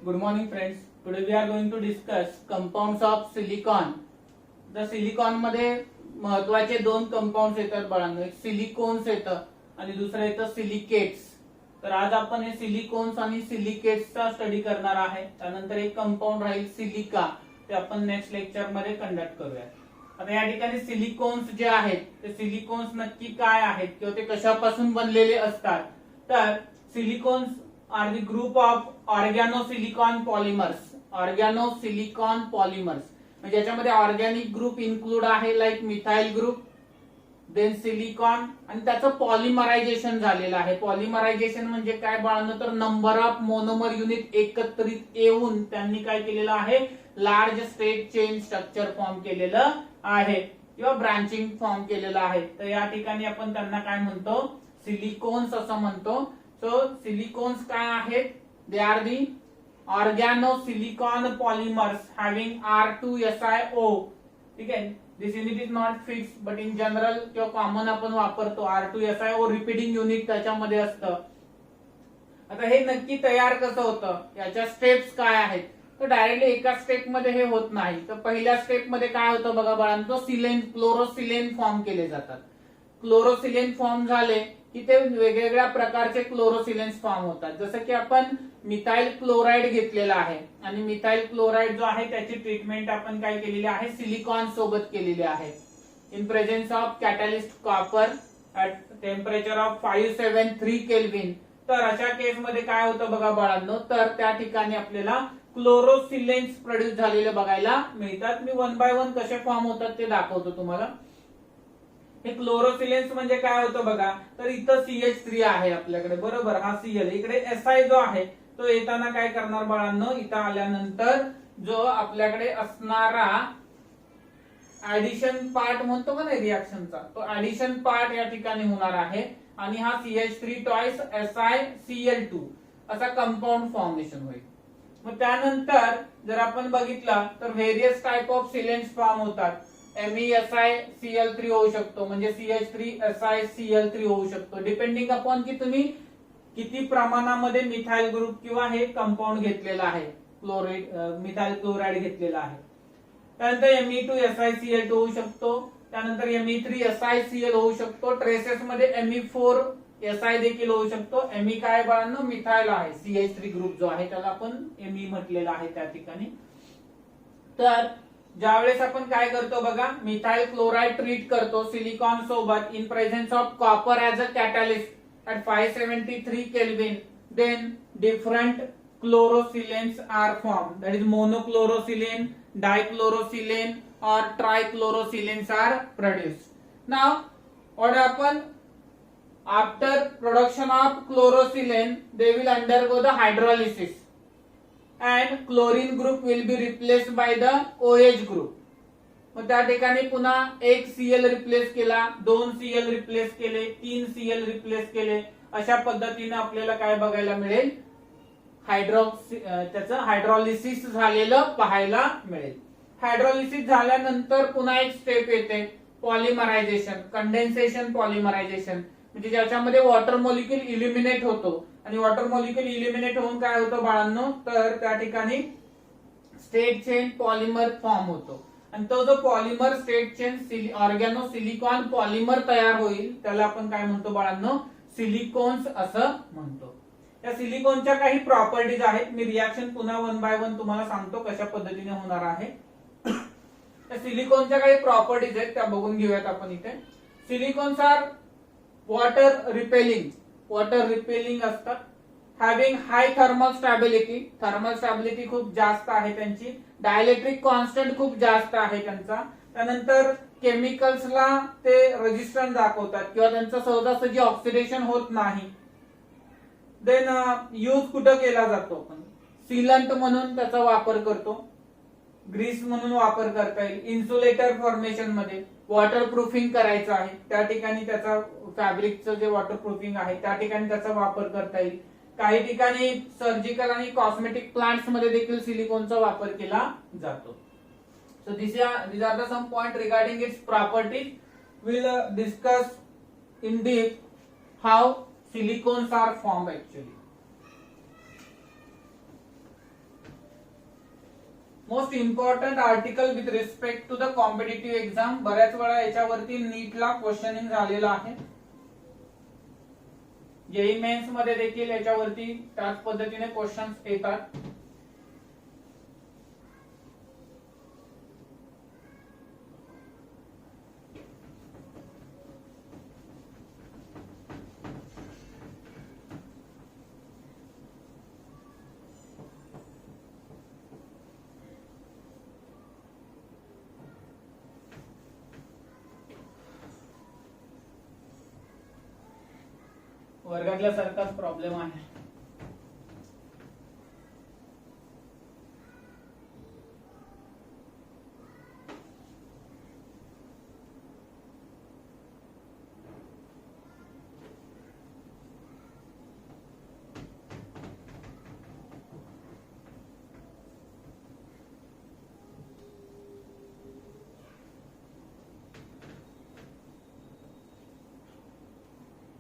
Good morning friends. Today we are going to discuss compounds of silicon. The silicon मध्ये महत्वाचे दोन compounds येतात बाळांनो, एक सिलिकॉन्स येतं आणि दुसरं येतं सिलिकेट्स. तर आज आपण हे सिलिकॉन्स आणि सिलिकेट्सचा स्टडी करणार आहे. त्यानंतर एक कंपाऊंड राहील सिलिका, ते आपण नेक्स्ट लेक्चर मध्ये कंडक्ट करूया. आता या ठिकाणी सिलिकॉन्स जे आहेत ते सिलिकॉन्स नक्की काय आहेत किंवा ते कशापासून बनलेले असतात. तर silicones are the group of organosilicon polymers. Organosilicon polymers म्हणजे याच्यामध्ये ऑर्गॅनिक ग्रुप इन्क्लूड आहे, like methyl group, then silicon, आणि त्याचं पॉलिमरायझेशन झालेलं आहे. पॉलिमरायझेशन म्हणजे काय बाळांनो, तर नंबर ऑफ मोनोमर युनिट एकत्रित येऊन त्यांनी काय केलेलं आहे, large straight chain structure form केलेलं आहे किंवा ब्रांचिंग फॉर्म केलेलं आहे. तर या ठिकाणी आपण त्यांना काय म्हणतो, सिलिकॉन्स असं म्हणतो. सो सिलिकॉन्स काय आहेत, they are the organosilicon polymers having R2SiO. ठीक आहे, this unit is not fix but in general किंवा कॉमन आपण वापरतो R2SiO. रिपीटिंग युनिट त्याच्यामध्ये असतं. आता हे नक्की तयार कसं होतं, याच्या स्टेप्स काय आहेत, तर डायरेक्टली एका स्टेप मध्ये हे होत नाही. तर पहिल्या स्टेप मध्ये काय होतं बघा बाळांनो, सिलेन क्लोरोसिलेन फॉर्म केले जातात. क्लोरोसिलेन फॉर्म झाले की ते वेगवेगळ्या प्रकारचे क्लोरोसिलेन्स फॉर्म होतात. जसं की आपण मिथाइल क्लोराइड घेतलेला आहे आणि मिथाइल क्लोराइड जो आहे त्याची ट्रीटमेंट आपण काय केलेली आहे, सिलिकॉन सोबत केलेली आहे. In presence of catalyst copper at temperature of 573 kelvin. तर अशा केस मध्ये काय होतं बघा बाळांनो, तर त्या ठिकाणी आपल्याला क्लोरोसिलेन्स प्रोड्यूस झालेले बघायला मिळतात. मी वन बाय वन कसे फॉर्म होतात ते दाखवतो तुम्हाला. हे क्लोरोसिलेन्स म्हणजे काय होतं बघा, तर इथं CH3 आहे आपल्याकडे, बरोबर, हा Cl. इकडे Si जो आहे तो येताना काय करणार बाळांनो, इथं आल्यानंतर जो आपल्याकडे असणारा ऍडिशन पार्ट म्हणतो का नाही रिएक्शनचा, तो ऍडिशन पार्ट या ठिकाणी होणार आहे आणि हा CH3 टॉइस SiCl2 असा कंपाऊंड फॉर्मेशन होईल. मग त्यानंतर जर आपण बघितलं तर व्हेरियस टाइप ऑफ सिलेंट्स फॉर्म होतात. MESiCl3 होऊ शकतो, म्हणजे CH3SiCl3 होऊ शकतो, डिपेंडिंग अपॉन की तुम्ही किती प्रमाणामध्ये मिथाइल ग्रुप किंवा हे कंपाऊंड घेतलेलं आहे, क्लोराइड मिथाइल क्लोराइड घेतलेला आहे. त्यानंतर Me2SiCl2 होऊ शकतो, त्यानंतर Me3SiCl होऊ शकतो. ट्रेसेस मध्ये Me4Si देखील होऊ शकतो. Me काय बाळांनो, मिथाइल आहे. CH3 ग्रुप जो आहे त्याला आपण Me म्हटलेला आहे त्या ठिकाणी. तर ज्यावेळेस आपण काय करतो बघा, मिथाइल क्लोराइड ट्रीट करतो सिलिकॉन सोबत in presence of copper as a catalyst at 573 kelvin, then different chlorosilanes are form, that is monochlorosilane, dichlorosilane और trichlorosilanes are produced. Now what happen after production of chlorosilane, they will undergo the hydrolysis and chlorine group will be replaced by the OH group. मग त्या ठिकाणी पुन्हा एक Cl replace केला, 2 Cl replace केले, 3 Cl replace केले. अशा पद्धतीने आपल्याला काय बघायला मिळेल, त्याचं हायड्रोलिसिस झालेलं पाहायला मिळेल. हायड्रोलिसिस झाल्यानंतर पुन्हा एक स्टेप येते, पॉलिमरायझेशन, कंडेन्सेशन पॉलिमरायझेशन, म्हणजे ज्याच्यामध्ये वॉटर मॉलिक्यूल इल्युमिनेट होतो आणि वॉटर मॉलिक्यूल इल्युमिनेट होऊन काय होतं बाळांनो, तर त्या ठिकाणी स्ट्रेट चेन पॉलिमर फॉर्म होतो आणि तो जो पॉलिमर स्ट्रेट चेन ऑर्गॅनोसिलिकॉन पॉलिमर तयार होईल त्याला आपण काय म्हणतो बाळांनो, सिलिकॉन्स असं म्हणतो. या सिलिकॉनच्या काही प्रॉपर्टीज आहेत. मी रिएक्शन पुन्हा वन बाय वन तुम्हाला सांगतो कशा पद्धतीने होणार आहे. त्या सिलिकॉनच्या काही प्रॉपर्टीज आहेत त्या बघून घेऊयात आपण इथे. सिलिकॉन्स आर वॉटर रिपेलिंग असतात, हॅव्हिंग हाय थर्मल स्टॅबिलिटी, थर्मल स्टॅबिलिटी खूप जास्त आहे त्यांची, डायलेक्ट्रिक कॉन्स्टंट खूप जास्त आहे त्यांचा. त्यानंतर केमिकल्सला ते रेजिस्टन्स दाखवतात किंवा त्यांचं सहजासहजी ऑक्सिडेशन होत नाही. देन यूज कुठं केला जातो, आपण सीलंट म्हणून त्याचा वापर करतो, ग्रीस म्हणून वापर करता येईल, इन्सुलेटर फॉर्मेशन मध्ये वॉटर प्रूफिंग करायचं आहे त्या ठिकाणी त्याचा फॅब्रिकचं जे वॉटर प्रूफिंग आहे त्या ठिकाणी त्याचा वापर करता येईल. काही ठिकाणी सर्जिकल आणि कॉस्मेटिक प्लांट्स मध्ये देखील सिलिकॉनचा वापर केला जातो. So these are the some point regarding its properties. We'll discuss in depth how silicones are formed actually. Most important article with respect to the competitive exam. बऱ्याच वेळा याच्यावरती नीटला क्वेश्चनिंग झालेलं आहे. जेई मेन्स मध्ये देखील याच्यावरती त्याच पद्धतीने क्वेश्चन्स येतात. वर्गातल्या सारखाच प्रॉब्लेम आहे.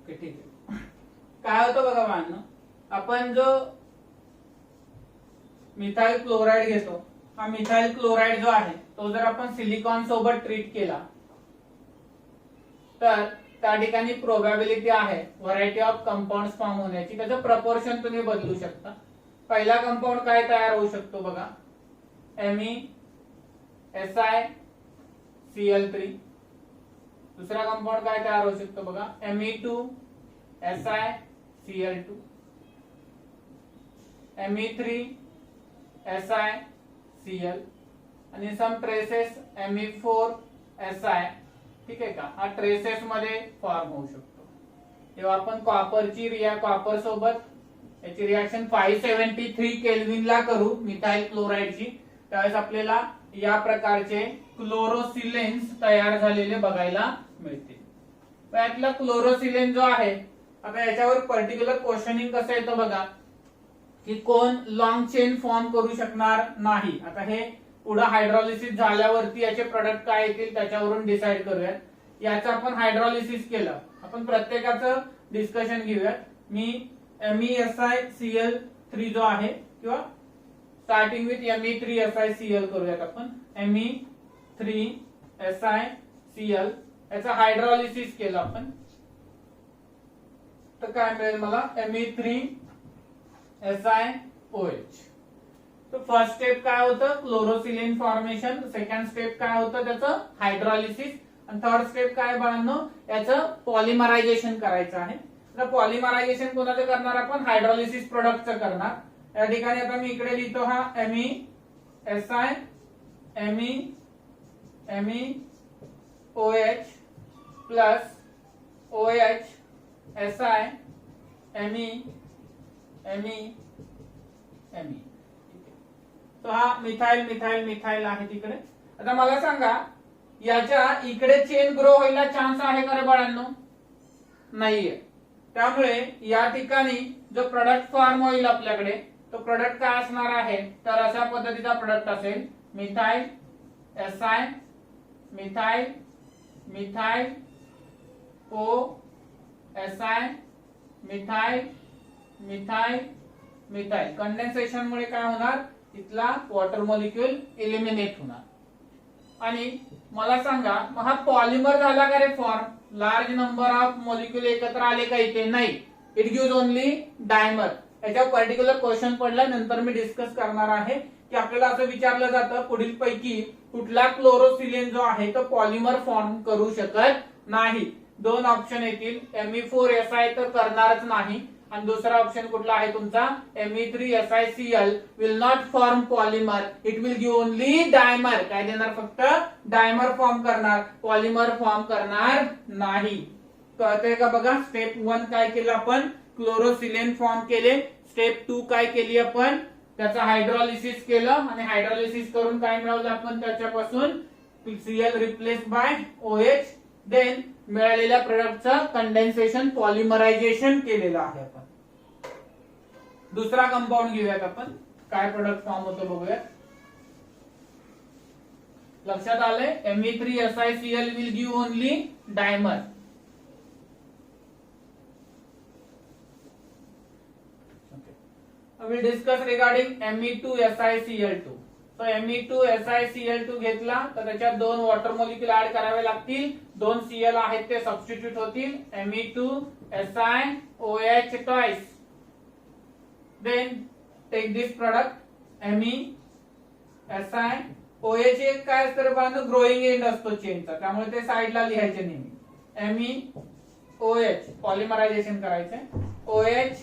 ठीक आहे. काय होतं बघा बाळांनो, आपण जो मिथाइल क्लोराइड घेतो, हा मिथाइल क्लोराइड जो आहे तो जर आपण सिलिकॉन सोबत ट्रीट केला तर त्या ठिकाणी प्रोबॅबिलिटी आहे व्हरायटी ऑफ कंपाऊंड फॉर्म होण्याची. त्याचं प्रपोर्शन तुम्ही बदलू शकता. पहिला कंपाऊंड काय तयार होऊ शकतो बघा, MESiCl3. दुसरा कंपाऊंड काय तयार होऊ शकतो बघा, Me2SiCl2, Me3SiCl आणि सम ट्रेसेस Me4Si. ठीक आहे का, हा ट्रेसेस मध्ये फॉर्म होऊ शकतो. जेव्हा आपण कॉपर सोबत याची रिएक्शन 573 केल्विनला करू मिथाइल क्लोराइडची, त्यावेळेस आपल्याला या प्रकारचे क्लोरोसिलेन्स तयार झालेले बघायला मिळतील. यातला क्लोरोसिलेन जो आहे, आता याच्यावर पर्टिक्युलर क्वेश्चनिंग कसं येतं बघा, की कोण लॉंग चेन फॉर्म करू शकणार नाही. आता हे पुढे हायड्रॉलिसिस झाल्यावरती याचे प्रोडक्ट काय येतील त्याच्यावरून डिसाइड करूयात. याचं आपण हायड्रॉलिसिस केलं, आपण प्रत्येकाचं डिस्कशन घेऊयात. मी MESiCl3 जो आहे, किंवा स्टार्टिंग विथ Me3SiCl करूयात आपण. Me3SiCl याचं हायड्रॉलिसिस केलं आपण तर काय मिळेल मला, Me3SiOH. तर फर्स्ट स्टेप काय होतं, क्लोरोसिलेन फॉर्मेशन. सेकंड स्टेप काय होतं त्याचं, हायड्रॉलिसिस. आणि थर्ड स्टेप काय बाळांनो, याचं पॉलिमरायझेशन करायचं आहे. तर पॉलिमरायझेशन कोणाचं करणार आपण, हायड्रॉलिसिस प्रोडक्टचं करणार. या ठिकाणी आता मी इकडे लिहितो हा MEOH प्लस OH SiMe. तो हा मिथाइल मिथाइल मिथाइल आहे तिकडे. आता मला सांगा, याच्या इकडे चेन ग्रो व्हायला चान्स आहे का रे बाळांनो, नाहीये. त्यामुळे या ठिकाणी जो प्रोडक्ट फॉर्म होईल आपल्याकडे, तो प्रोडक्ट काय असणार आहे, तर अशा पद्धतीचा प्रोडक्ट असेल, methyl Si methyl methyl OSi methyl methyl methyl. Condensation मुळे काय होणार, इथला वॉटर मॉलिक्यूल इलिमिनेट होणार. आणि मला सांगा, हा पॉलिमर झाला का रे form, large number of molecule एकत्र आले का इथे, नाही. It gives only dimer. याच्यावर पर्टिक्युलर क्वेश्चन पडला, नंतर मी डिस्कस करणार आहे की आपल्याला असं विचारलं जातं पुढील पैकी कुठला क्लोरोसिलेन जो आहे तो पॉलिमर फॉर्म करू शकत नाही. दोन ऑप्शन येतील, Me4Si तर करणारच नाही, आणि दुसरा ऑप्शन कुठला आहे तुमचा, Me3SiCl will not form polymer, it will give only dimer. काय देणार, फक्त डायमर फॉर्म करणार, पॉलिमर फॉर्म करणार नाही. कळतंय का बघा. स्टेप 1 काय केलं आपण, क्लोरोसिलेन फॉर्म केले. स्टेप 2 काय केली आपण, त्याचं हायड्रॉलिसिस केलं, आणि हायड्रॉलिसिस करून काय मिळवलं आपण, त्याच्यापासून Cl replace by OH. Then मिळालेल्या प्रोडक्टचं कंडेन्सेशन पॉलिमरायझेशन केलेलं आहे आपण. दुसरा कंपाऊंड घेऊयात आपण, काय प्रोडक्ट फॉर्म होतो बघूयात. लक्षात आलंय, Me3SiCl will give only dimer. We discuss regarding Me2SiCl2. तो Me2SiCl2 घेतला तर त्याच्यात 2 वॉटर मॉलिक्यूल ऍड करावे लागतील, 2 Cl आहेत ते सबस्टिट्यूट होतील, Me2SiOH twice. Then take this product MESiOH एक काय असतं बाळांनो, ग्रोईंग एंड असतो चेनचा, त्यामुळे ते साइडला लिहायचे नेहमी. MEOH पॉलिमरायझेशन करायचंय, OH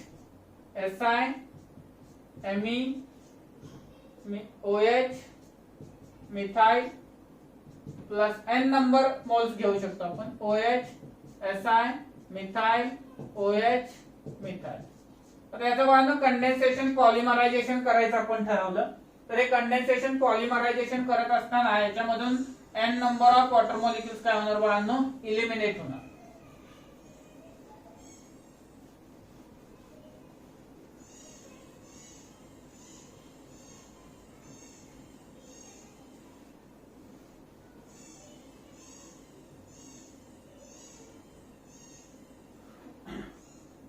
Si OH methyl plus n number moles घेऊ शकतो आपण, OH Si methyl OH methyl. तर याचं बाळांनो कंडेन्सेशन पॉलिमरायझेशन करायचं आपण ठरवलं. तर हे कंडेन्सेशन पॉलिमरायझेशन करत असताना याच्यामधून n number of water molecules काय होणार बाळांनो, इलिमिनेट होणार.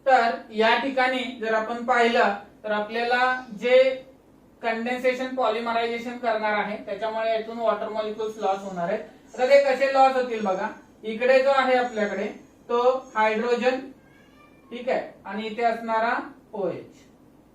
तर या ठिकाणी जर आपण पाहिलं तर आपल्याला जे कंडेन्सेशन पॉलिमरायझेशन करणार आहे त्याच्यामुळे यातून वॉटर मॉलिक्युल्स लॉस होणार आहेत. आता ते कसे लॉस होतील बघा, इकडे जो आहे आपल्याकडे तो हायड्रोजन, ठीक आहे, आणि इथे असणारा OH,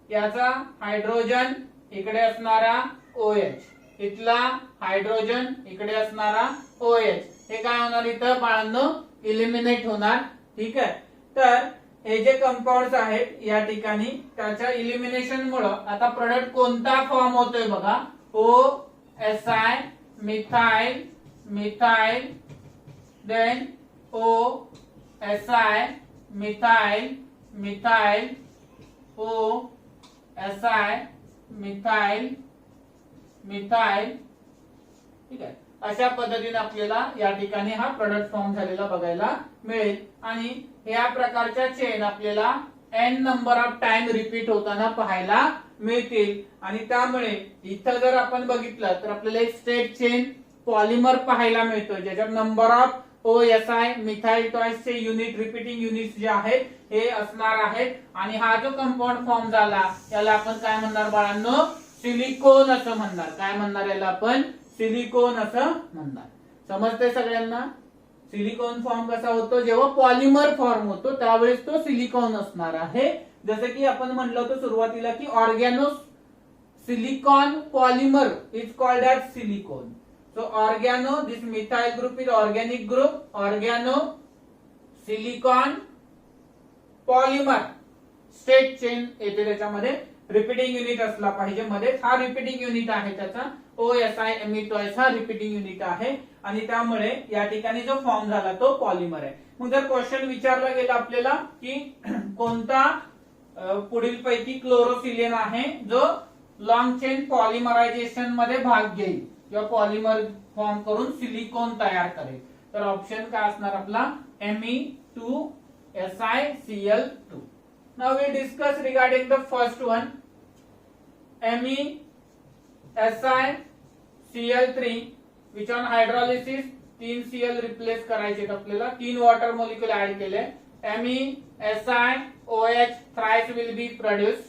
याचा हायड्रोजन इकडे असणारा OH, इथला हायड्रोजन इकडे असणारा OH, हे काय होणार इथं बाळांनो, इलिमिनेट होणार. ठीक आहे. तर हे जे कंपाऊंड्स आहेत या ठिकाणी त्याच्या इलिमिनेशन मुळे आता प्रोडक्ट कोणता फॉर्म होतोय बघा, OSi methyl methyl, then OSi methyl methyl, OSi methyl methyl. ठीक आहे, अशा पद्धतीने आपल्याला या ठिकाणी हा प्रोडक्ट फॉर्म झालेला बघायला मिळेल. आणि या प्रकारच्या चेन आपल्याला n number of time repeat होताना पाहायला मिळतील. आणि त्यामुळे इथं जर आपण बघितलं तर आपल्याला एक स्ट्रेट चेन पॉलिमर पाहायला मिळतो ज्याच्यात number of OSi methyl twice चे युनिट, रिपीटिंग युनिट्स जे आहेत हे असणार आहेत. आणि हा जो कंपाऊंड फॉर्म झाला याला आपण काय म्हणणार बाळांनो, सिलिकॉन असं म्हणणार. काय म्हणणार याला आपण, सिलिकॉन असं म्हणणार. समजतंय सगळ्यांना? सिलिकॉन फॉर्म कसा होतो, जेव्हा पॉलिमर फॉर्म होतो त्यावेळेस तो सिलिकॉन असणार आहे. जसं की आपण म्हणलं होतं सुरुवातीला की organo silicon polymer is called as silicon. So organo, this methyl group is organic group, organo silicon polymer, straight chain येते त्याच्यामध्ये, रिपीटिंग युनिट असला पाहिजे मध्ये. हा रिपीटिंग युनिट आहे त्याचा, OSi Me2 हा रिपीटिंग युनिट आहे. आणि त्यामुळे या ठिकाणी जो फॉर्म झाला तो पॉलिमर आहे. मग जर क्वेश्चन विचारला गेला आपल्याला की कोणता पुढील पैकी क्लोरोसिलियन आहे जो लॉंग चेन पॉलिमरायझेशन मध्ये भाग घेईल किंवा पॉलिमर फॉर्म करून सिलिकॉन तयार करेल, तर ऑप्शन काय असणार आपला, Me2SiCl2. Now we discuss regarding the first one, MESiCl3, which on hydrolysis 3 Cl replace करायचे आपल्याला, 3 वॉटर मॉलिक्यूल ऍड केले, MESiOH thrice will be produced.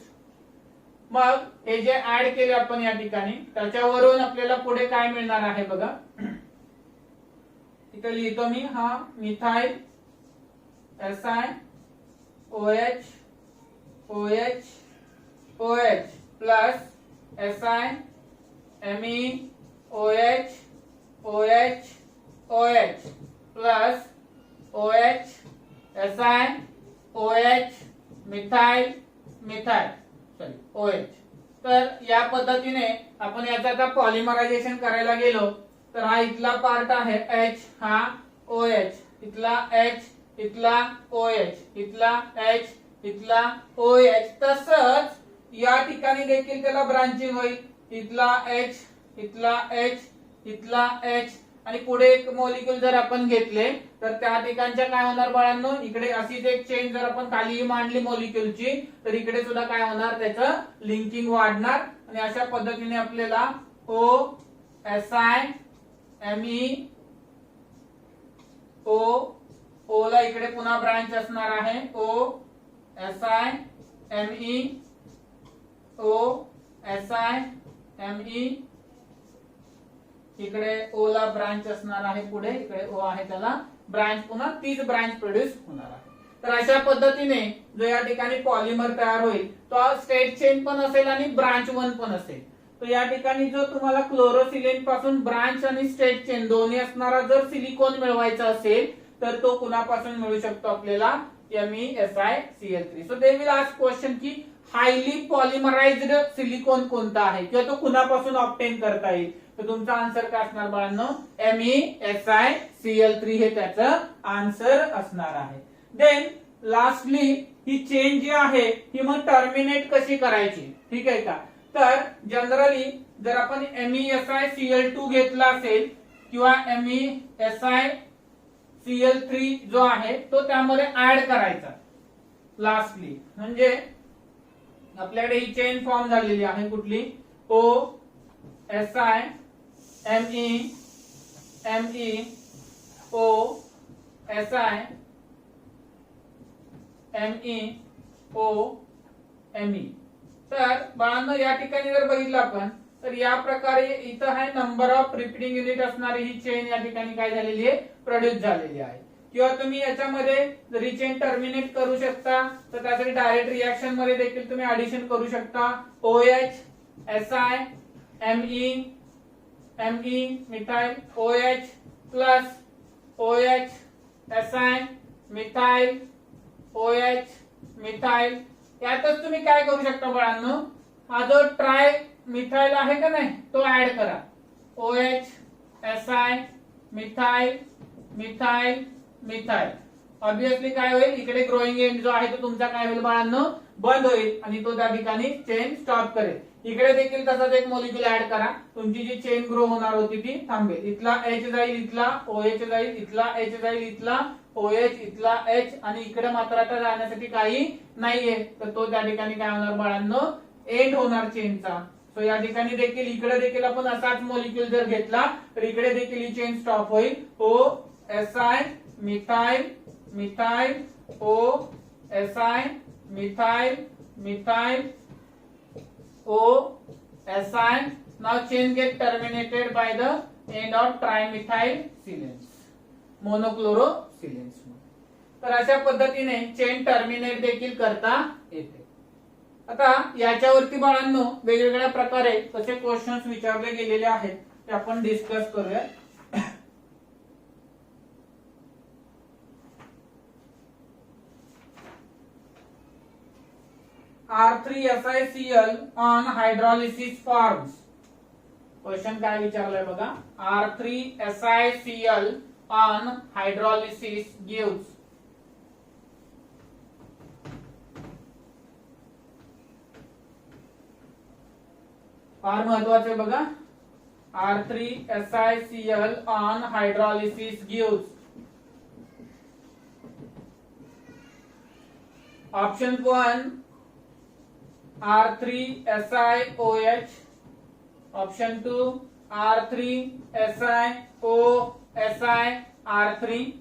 मग हे जे ऍड केले आपण या ठिकाणी त्याच्यावरून आपल्याला पुढे काय मिळणार आहे बघा, इथे लिहितो मी, हा methyl SiOH OH OH plus Si MEOH OH OH plus OH SiOH methyl methyl sorry OH. तर या पद्धतीने आपण याचा आता पॉलिमरायझेशन करायला गेलो तर हा इथला पार्ट आहे H, हा OH, इथला H, इथला OH, इथला H, इथला OH. तसंच या ठिकाणी देखील त्याला ब्रांचिंग होईल, इथला H, इथला H, इथला H, आणि पुढे एक मॉलिक्यूल जर आपण घेतले तर त्या ठिकाणच्या काय होणार बाळांनो, इकडे अशीच एक चेन जर आपण खाली मांडली मॉलिक्यूलची तर इकडे सुद्धा काय होणार, त्याचं लिंकिंग वाढणार. आणि अशा पद्धतीने आपल्याला OSi O ला इकडे पुन्हा ब्रांच असणार आहे, OSi Me इकडे ओ ला ब्रांच असणार आहे, पुढे इकडे ओ आहे त्याला ब्रांच, पुन्हा तीच ब्रांच प्रोड्यूस होणार आहे. तर अशा पद्धतीने जो या ठिकाणी पॉलिमर तयार होईल तो स्टेट चेन पण असेल आणि ब्रांच वन पण असेल. तर या ठिकाणी जो तुम्हाला क्लोरोसिलेन पासून ब्रांच आणि स्ट्रेट चेन दोन्ही असणारा जर सिलिकॉन मिळवायचा असेल तर तो कुणापासून मिळू शकतो आपल्याला, MEsicL3. So they will ask question की हायली पॉलिमराइज्ड सिलिकॉन कोणता आहे किंवा तो कुणापासून ऑब्टेन करता येईल. तर तुमचा आन्सर काय असणार बाळांनो, MEsicL3 हे त्याचं आन्सर असणार आहे. देन लास्टली ही चेन जी आहे ही मग टर्मिनेट कशी करायची, ठीक आहे का. तर जनरली जर आपण MEsicL2 घेतला असेल किंवा MEsicL3 जो आहे तो त्यामध्ये ऍड करायचा लास्टली, म्हणजे आपल्याकडे ही चेन फॉर्म झालेली आहे कुठली, O Si Me Me O Si Me O Me. तर बाळांनो या ठिकाणी जर बघितलं आपण तर या प्रकारे इथं आहे नंबर ऑफ रिपीटिंग युनिट असणारी ही चेन या ठिकाणी काय झालेली आहे, प्रोड्यूस झालेली आहे. किंवा तुम्ही याच्यामध्ये जरी चेन टर्मिनेट करू शकता तर त्यासाठी डायरेक्ट रिएक्शन मध्ये देखील तुम्ही ऍडिशन करू शकता. OH Si Me methyl OH plus OH Si methyl OH methyl. यातच तुम्ही काय करू शकता बाळांनो, हा जो ट्राय मिथाइल आहे का नाही तो ऍड करा. OH Si methyl methyl methyl. Obviously काय होईल, इकडे ग्रोइंग एंड जो आहे तो तुमचा काय होईल बाळांनो, बंद होईल आणि तो त्या ठिकाणी चेन स्टॉप करेल. इकडे देखील तसाच एक मॉलिक्यूल ऍड करा, तुमची जी चेन ग्रो होणार होती ती थांबेल. इथला H जाईल, इथला OH जाईल, इथला H जाईल, इथला OH, इथला H आणि इकडे मात्र आता जाण्यासाठी काही नाहीये. तर तो त्या ठिकाणी काय होणार बाळांनो, एंड होणार चेनचा. सो या ठिकाणी देखील इकडे देखील आपण असाच मॉलिक्यूल जर घेतला तर इकडे देखील ही चेन स्टॉप होईल. OSi methyl methyl OSi methyl methyl OSi. Now chain get terminated by the end of trimethyl silanes, monochlorosilanes. तर अशा पद्धतीने चेन टर्मिनेट देखील करता येते. आता याच्यावरती बाळांनो वेगवेगळ्या प्रकारे कसे क्वेश्चन्स विचारले गेलेले आहेत ते आपण डिस्कस करूया. R3SiCl on hydrolysis forms. Question काय विचारलंय बघा, R3SiCl on hydrolysis gives फार महत्वाचे बघा, R3SiCl on hydrolysis gives option 1 R3SiOH, option 2 R3SiOSi R3,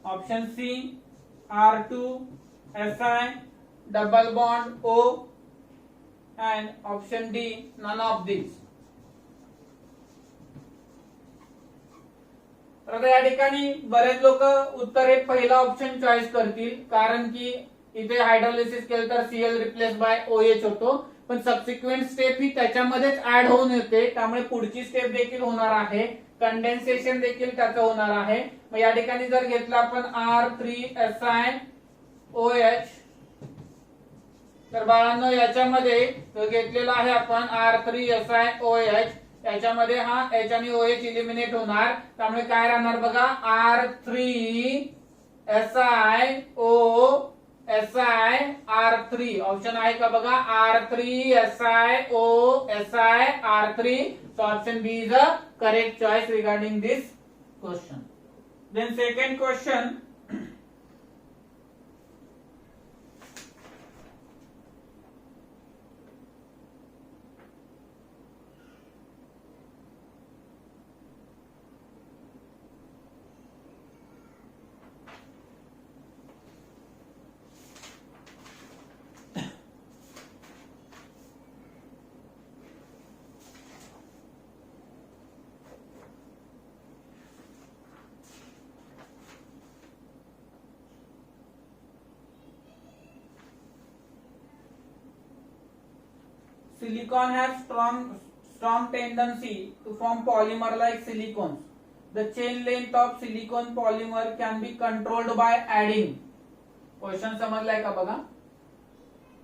option C R2Si double bond O, and option D none of these. तर या ठिकाणी बरेच लोक उत्तर हे पहिला ऑप्शन चॉईस करतील, कारण की इथे हायड्रोलिसिस केलं तर Cl रिप्लेस बाय OH होतो, पण सबसिक्वेंट स्टेप ही त्याच्यामध्येच ऍड होऊन येते, त्यामुळे पुढची स्टेप देखील होणार आहे, कंडेन्सेशन देखील त्याचं होणार आहे. मग या ठिकाणी जर घेतला आपण R3SiOH तर बाळांनो याच्यामध्ये घेतलेला आहे आपण R3SiOH, याच्यामध्ये हा H आणि OH इलिमिनेट होणार, त्यामुळे काय राहणार बघा R3SiOSi R3. ऑप्शन आहे का बघा R3SiOSi R3. So option B is the correct choice regarding this question. Then second question, silicon has strong tendency to form polymer like silicones. The chain length of silicon polymer can be controlled by adding. Question समजलाय का बघा.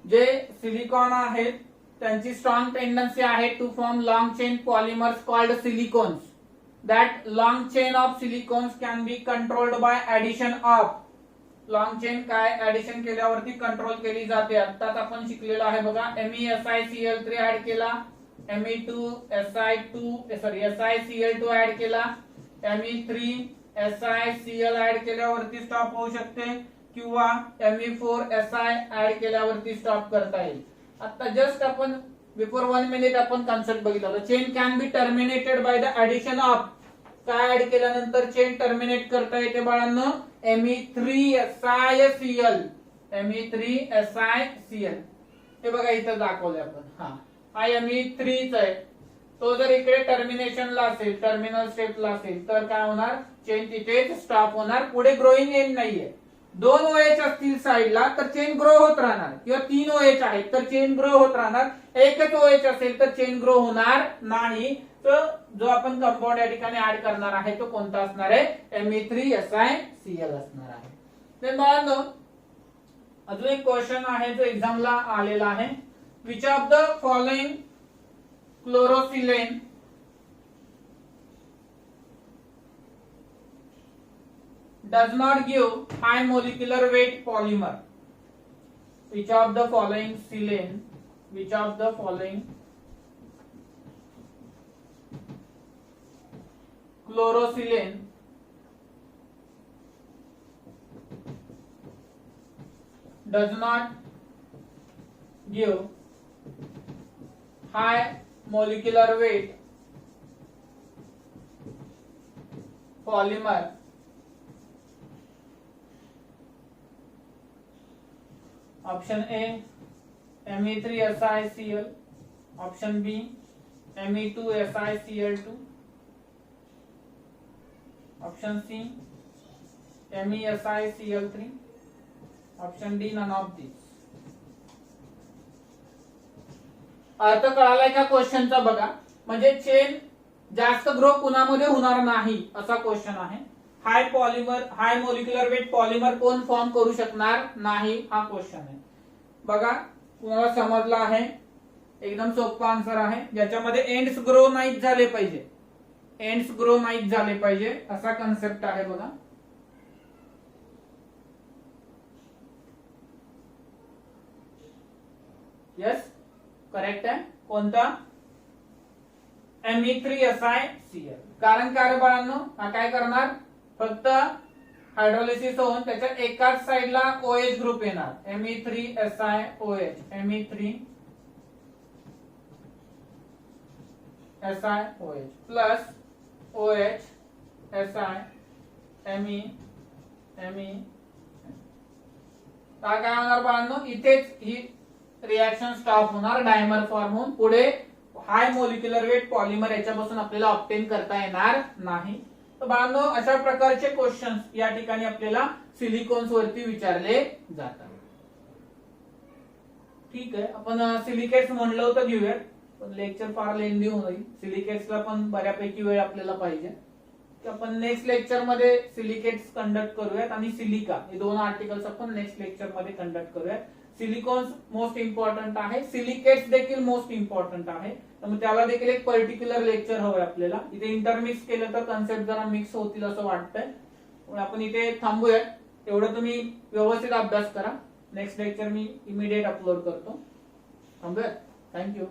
जे silicon आहेत त्यांची strong tendency आहे to form long chain polymers called silicones. That long chain of silicons can be controlled by addition of. Long chain काय addition केल्यावरती control केली जाते. आताच आपण शिकलेलो आहे बघा. MEsicL3 ऍड केला, SiCl2 ऍड केला, Me3SiCl ऍड केल्यावरती स्टॉप होऊ शकते किंवा Me4Si ऍड केल्यावरती स्टॉप करता येईल. आता जस्ट आपण बिफोर 1 मिनिट आपण कन्सेप्ट बघितला. Chain can be terminated by the addition of. काय ऍड केल्यानंतर चेन टर्मिनेट करता येते बाळांनो? Me3SiCl. Me3SiCl हे बघा इथं दाखवलंय आपण. हा Me3 आहे. तो जर इकडे टर्मिनेशनला असेल, टर्मिनल स्टेपला असेल तर काय होणार? चेन तिथेच स्टॉप होणार. पुढे ग्रोईंग एंड नाहीये. 2 OH असतील साईडला तर चेन ग्रो होत राहणार, किंवा 3 OH आहेत तर चेन ग्रो होत राहणार. एकच OH असेल तर चेन ग्रो होणार नाही. तर जो आपण कंपाऊंड या ठिकाणी ऍड करणार आहे तो कोणता असणार आहे? Me3SiCl असणार आहे. तर बाळांनो अजून एक क्वेश्चन आहे जो एक्झामला आलेला आहे. Which of the following chlorosilane does not give high molecular weight polymer? Which of the following chlorosilane does not give high molecular weight polymer? Option A Me3SiCl, option B Me2SiCl2, option C MEsicL3, option D none of this. अर्थ कळालाय का क्वेश्चनचा? बघा म्हणजे chain जास्त grow कुणामध्ये होणार नाही असा question आहे. हाय मोलिक्युलर वेट पॉलिमर कोण फॉर्म करू शकणार नाही हा क्वेश्चन आहे. बघा तुम्हाला समजला आहे. एकदम सोपा आन्सर आहे. ज्याच्यामध्ये एंड्स ग्रो नाही झाले पाहिजे असा कन्सेप्ट आहे बघा. यस करेक्ट आहे. कोणता? Me3SiCl. कारण काय बाळांनो, हा काय करणार? फक्त हायड्रोलिसिस होऊन त्याच्या एकाच साइडला OH ग्रुप येणार. Me3SiOH, Me3SiOH plus OH Si Me. काय होणार बाळांनो? इथेच ही रिएक्शन स्टॉप होणार. डायमर फॉर्म होऊन पुढे हाय मोलिक्युलर वेट पॉलिमर याच्यापासून आपल्याला ऑब्टेन करता येणार नाही. तर बाळांनो अशा प्रकारचे क्वेश्चन्स या ठिकाणी आपल्याला सिलिकॉन्स वरती विचारले जातात. ठीक आहे, आपण सिलिकेट्स म्हणलं होतं घेऊयात, पण लेक्चर फार लेंदी होईल. सिलिकेट्सला पण बऱ्यापैकी वेळ आपल्याला पाहिजे. आपण नेक्स्ट लेक्चर मध्ये सिलिकेट्स कंडक्ट करूयात आणि सिलिका हे 2 आर्टिकल्स आपण नेक्स्ट लेक्चर मध्ये कंडक्ट करूयात. सिलिकॉन्स मोस्ट इम्पॉर्टंट आहे, सिलिकेट्स देखील मोस्ट इम्पॉर्टंट आहे. तर त्याला देखील एक पर्टिक्युलर लेक्चर हवंय आपल्याला. इथे इंटरमिक्स केलं तर कन्सेप्ट जरा मिक्स होतील असं वाटतंय. आपण इथे थांबूयात. एवढं तुम्ही व्यवस्थित अभ्यास करा. नेक्स्ट लेक्चर मी इमिडिएट अपलोड करतो. थांबूयात. थँक्यू.